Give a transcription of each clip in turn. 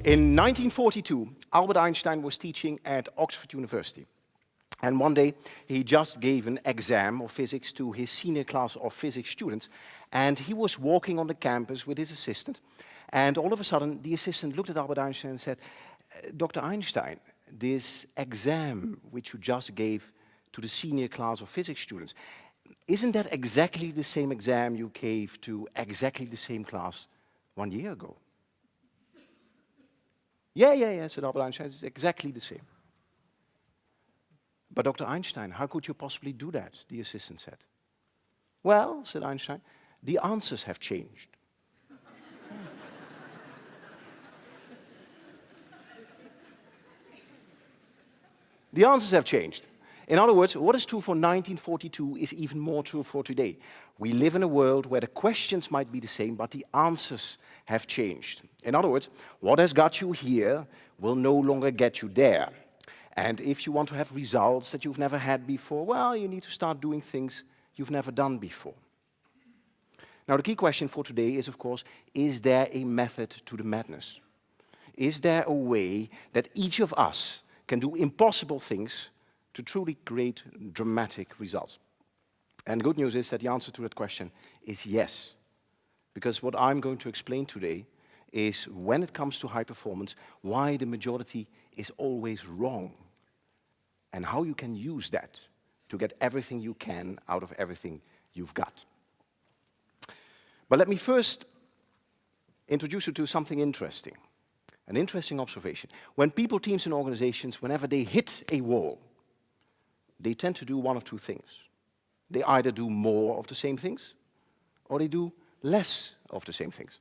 In 1942, Albert Einstein was teaching at Oxford University. And one day, he just gave an exam of physics to his senior class of physics students. And he was walking on the campus with his assistant. And all of a sudden, the assistant looked at Albert Einstein and said, Dr. Einstein, this exam which you just gave to the senior class of physics students, isn't that exactly the same exam you gave to exactly the same class 1 year ago? Yeah, said Albert Einstein, it's exactly the same. But Dr. Einstein, how could you possibly do that? The assistant said. Well, said Einstein, the answers have changed. The answers have changed. In other words, what is true for 1942 is even more true for today. We live in a world where the questions might be the same, but the answers have changed. In other words, what has got you here will no longer get you there. And if you want to have results that you've never had before, well, you need to start doing things you've never done before. Now, the key question for today is, of course, is there a method to the madness? Is there a way that each of us can do impossible things to truly create dramatic results? And the good news is that the answer to that question is yes. Because what I'm going to explain today is, when it comes to high performance, why the majority is always wrong, and how you can use that to get everything you can out of everything you've got. But let me first introduce you to something interesting, an interesting observation. When people, teams, and organizations, whenever they hit a wall, they tend to do one of two things. They either do more of the same things, or they do less of the same things.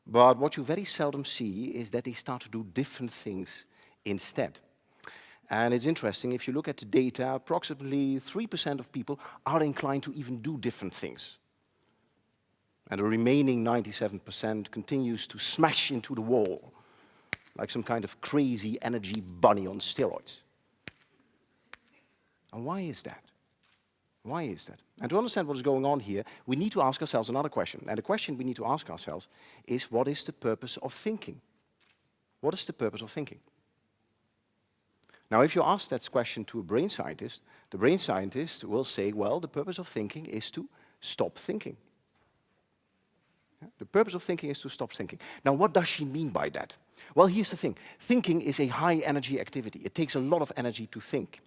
But what you very seldom see is that they start to do different things instead. And it's interesting, if you look at the data, approximately 3% of people are inclined to even do different things. And the remaining 97% continues to smash into the wall, like some kind of crazy energy bunny on steroids. And why is that? Why is that? And to understand what is going on here, we need to ask ourselves another question. And the question we need to ask ourselves is, what is the purpose of thinking? What is the purpose of thinking? Now, if you ask that question to a brain scientist, the brain scientist will say, well, the purpose of thinking is to stop thinking. The purpose of thinking is to stop thinking. Now, what does she mean by that? Well, here's the thing. Thinking is a high-energy activity. It takes a lot of energy to think.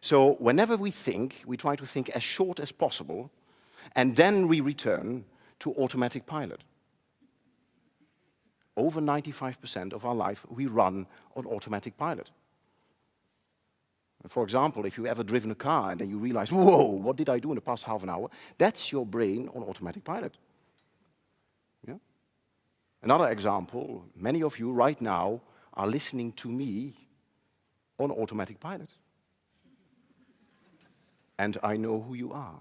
So whenever we think, we try to think as short as possible, and then we return to automatic pilot. Over 95% of our life, we run on automatic pilot. For example, if you've ever driven a car and then you realize, whoa, what did I do in the past half an hour? That's your brain on automatic pilot. Yeah? Another example, many of you right now are listening to me on automatic pilot. And I know who you are.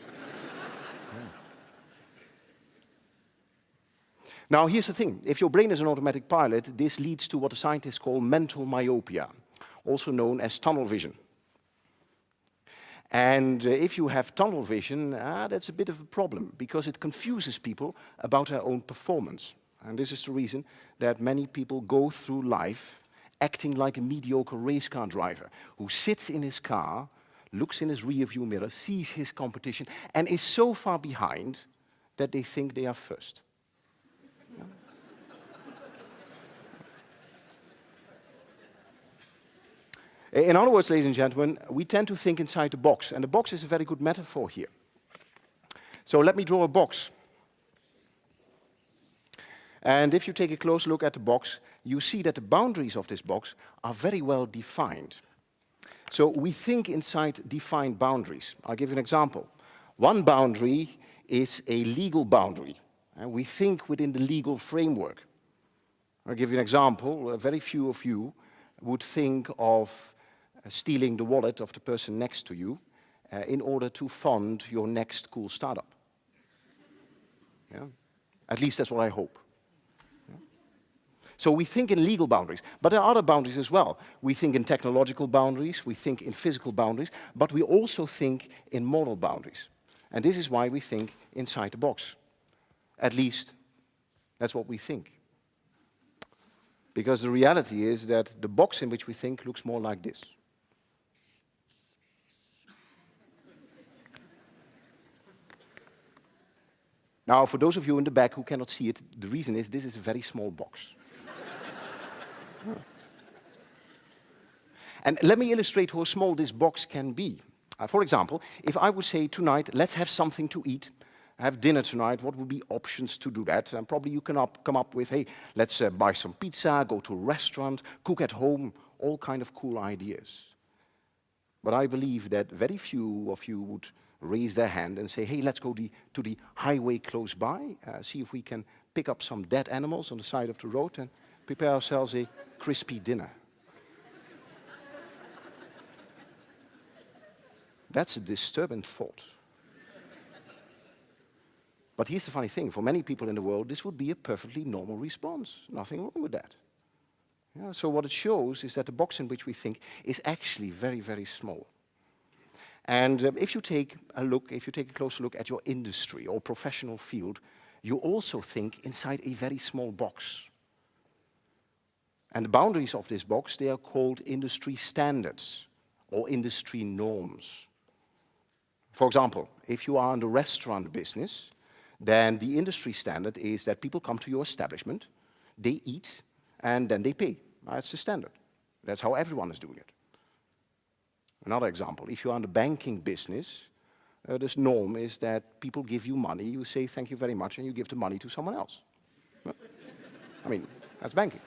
Yeah. Now, here's the thing. If your brain is an automatic pilot, this leads to what the scientists call mental myopia, also known as tunnel vision. And if you have tunnel vision, that's a bit of a problem, because it confuses people about their own performance. And this is the reason that many people go through life acting like a mediocre race car driver who sits in his car, looks in his rearview mirror, sees his competition, and is so far behind that they think they are first. In other words, ladies and gentlemen, we tend to think inside the box, and the box is a very good metaphor here. So let me draw a box. And if you take a close look at the box, you see that the boundaries of this box are very well defined. So we think inside defined boundaries. I'll give you an example. One boundary is a legal boundary, and we think within the legal framework. I'll give you an example. Very few of you would think of stealing the wallet of the person next to you in order to fund your next cool startup. Yeah? At least that's what I hope. Yeah? So we think in legal boundaries, but there are other boundaries as well. We think in technological boundaries, we think in physical boundaries, but we also think in moral boundaries. And this is why we think inside the box. At least, that's what we think. Because the reality is that the box in which we think looks more like this. Now, for those of you in the back who cannot see it, the reason is this is a very small box. And let me illustrate how small this box can be. For example, if I would say tonight, let's have something to eat, have dinner tonight, what would be options to do that? And probably you can come up with, hey, let's buy some pizza, go to a restaurant, cook at home, all kind of cool ideas. But I believe that very few of you would raise their hand and say, hey, let's go to the highway close by, see if we can pick up some dead animals on the side of the road and prepare ourselves a crispy dinner. That's a disturbing thought. But here's the funny thing. For many people in the world, this would be a perfectly normal response. Nothing wrong with that. Yeah, so what it shows is that the box in which we think is actually very, very small. And if you take a closer look at your industry or professional field, you also think inside a very small box. And the boundaries of this box, they are called industry standards or industry norms. For example, if you are in the restaurant business, then the industry standard is that people come to your establishment, they eat, and then they pay. That's the standard. That's how everyone is doing it. Another example, if you are in the banking business, this norm is that people give you money, you say thank you very much, and you give the money to someone else. I mean, that's banking.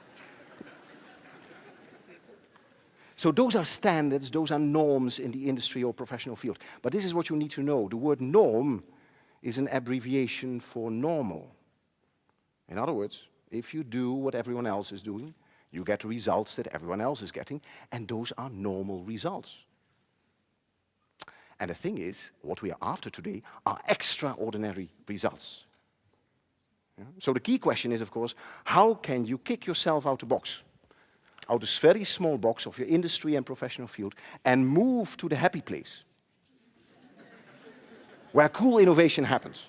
So those are standards, those are norms in the industry or professional field. But this is what you need to know. The word norm is an abbreviation for normal. In other words, if you do what everyone else is doing, you get the results that everyone else is getting, and those are normal results. And the thing is, what we are after today are extraordinary results. Yeah? So the key question is, of course, how can you kick yourself out of the box? Out of this very small box of your industry and professional field and move to the happy place where cool innovation happens.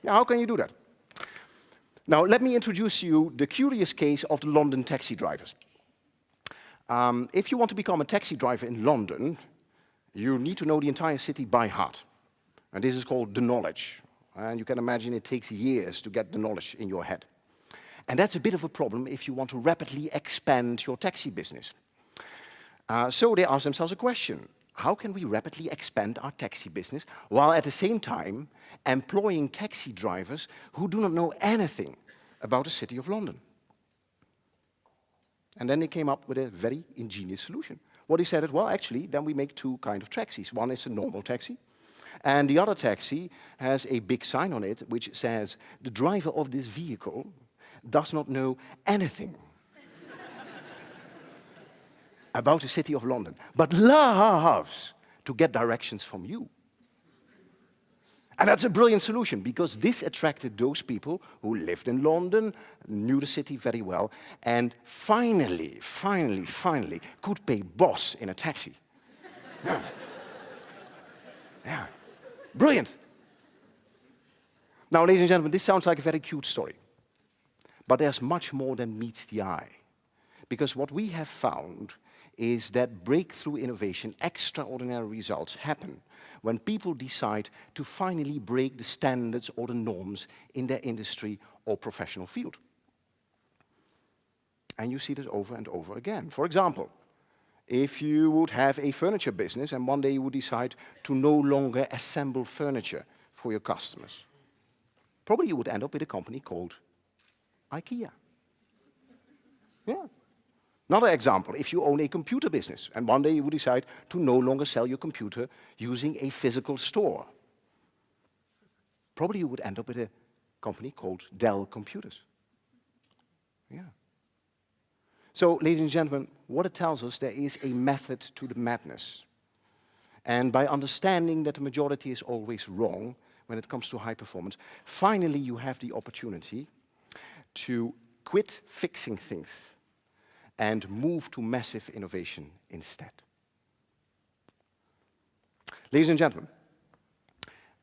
Now, how can you do that? Now, let me introduce you the curious case of the London taxi drivers. If you want to become a taxi driver in London, you need to know the entire city by heart. And this is called the knowledge. And you can imagine it takes years to get the knowledge in your head. And that's a bit of a problem if you want to rapidly expand your taxi business. So they ask themselves a question. How can we rapidly expand our taxi business while at the same time employing taxi drivers who do not know anything about the city of London? And then they came up with a very ingenious solution. What they said is, well, actually, then we make two kinds of taxis. One is a normal taxi, and the other taxi has a big sign on it which says, the driver of this vehicle does not know anything about the city of London, but loves to get directions from you. And that's a brilliant solution, because this attracted those people who lived in London, knew the city very well, and finally could pay boss in a taxi. Yeah. Yeah. Brilliant. Now, ladies and gentlemen, this sounds like a very cute story. But there's much more than meets the eye. Because what we have found is that breakthrough innovation, extraordinary results happen when people decide to finally break the standards or the norms in their industry or professional field. And you see this over and over again. For example, if you would have a furniture business and one day you would decide to no longer assemble furniture for your customers, probably you would end up with a company called IKEA. Yeah. Another example, if you own a computer business and one day you would decide to no longer sell your computer using a physical store, probably you would end up with a company called Dell Computers. Yeah. So, ladies and gentlemen, what it tells us, there is a method to the madness. And by understanding that the majority is always wrong when it comes to high performance, finally you have the opportunity to quit fixing things and move to massive innovation instead. Ladies and gentlemen,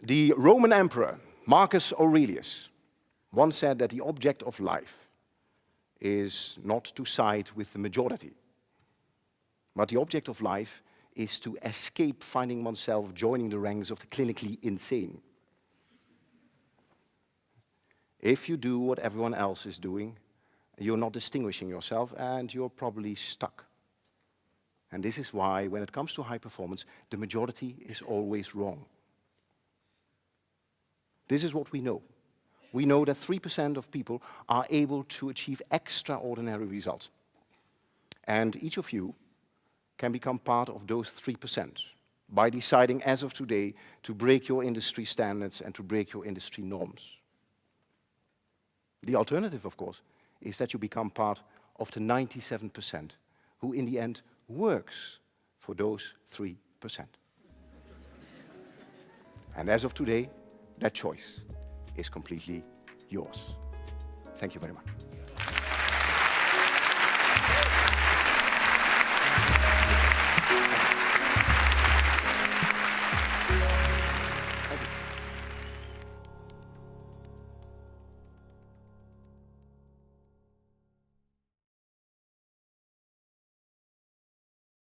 the Roman Emperor Marcus Aurelius once said that the object of life is not to side with the majority. But the object of life is to escape finding oneself joining the ranks of the clinically insane. If you do what everyone else is doing, you're not distinguishing yourself and you're probably stuck. And this is why, when it comes to high performance, the majority is always wrong. This is what we know. We know that 3% of people are able to achieve extraordinary results. And each of you can become part of those 3% by deciding as of today to break your industry standards and to break your industry norms. The alternative, of course, is that you become part of the 97% who in the end works for those 3%. And as of today, that choice is completely yours. Thank you very much.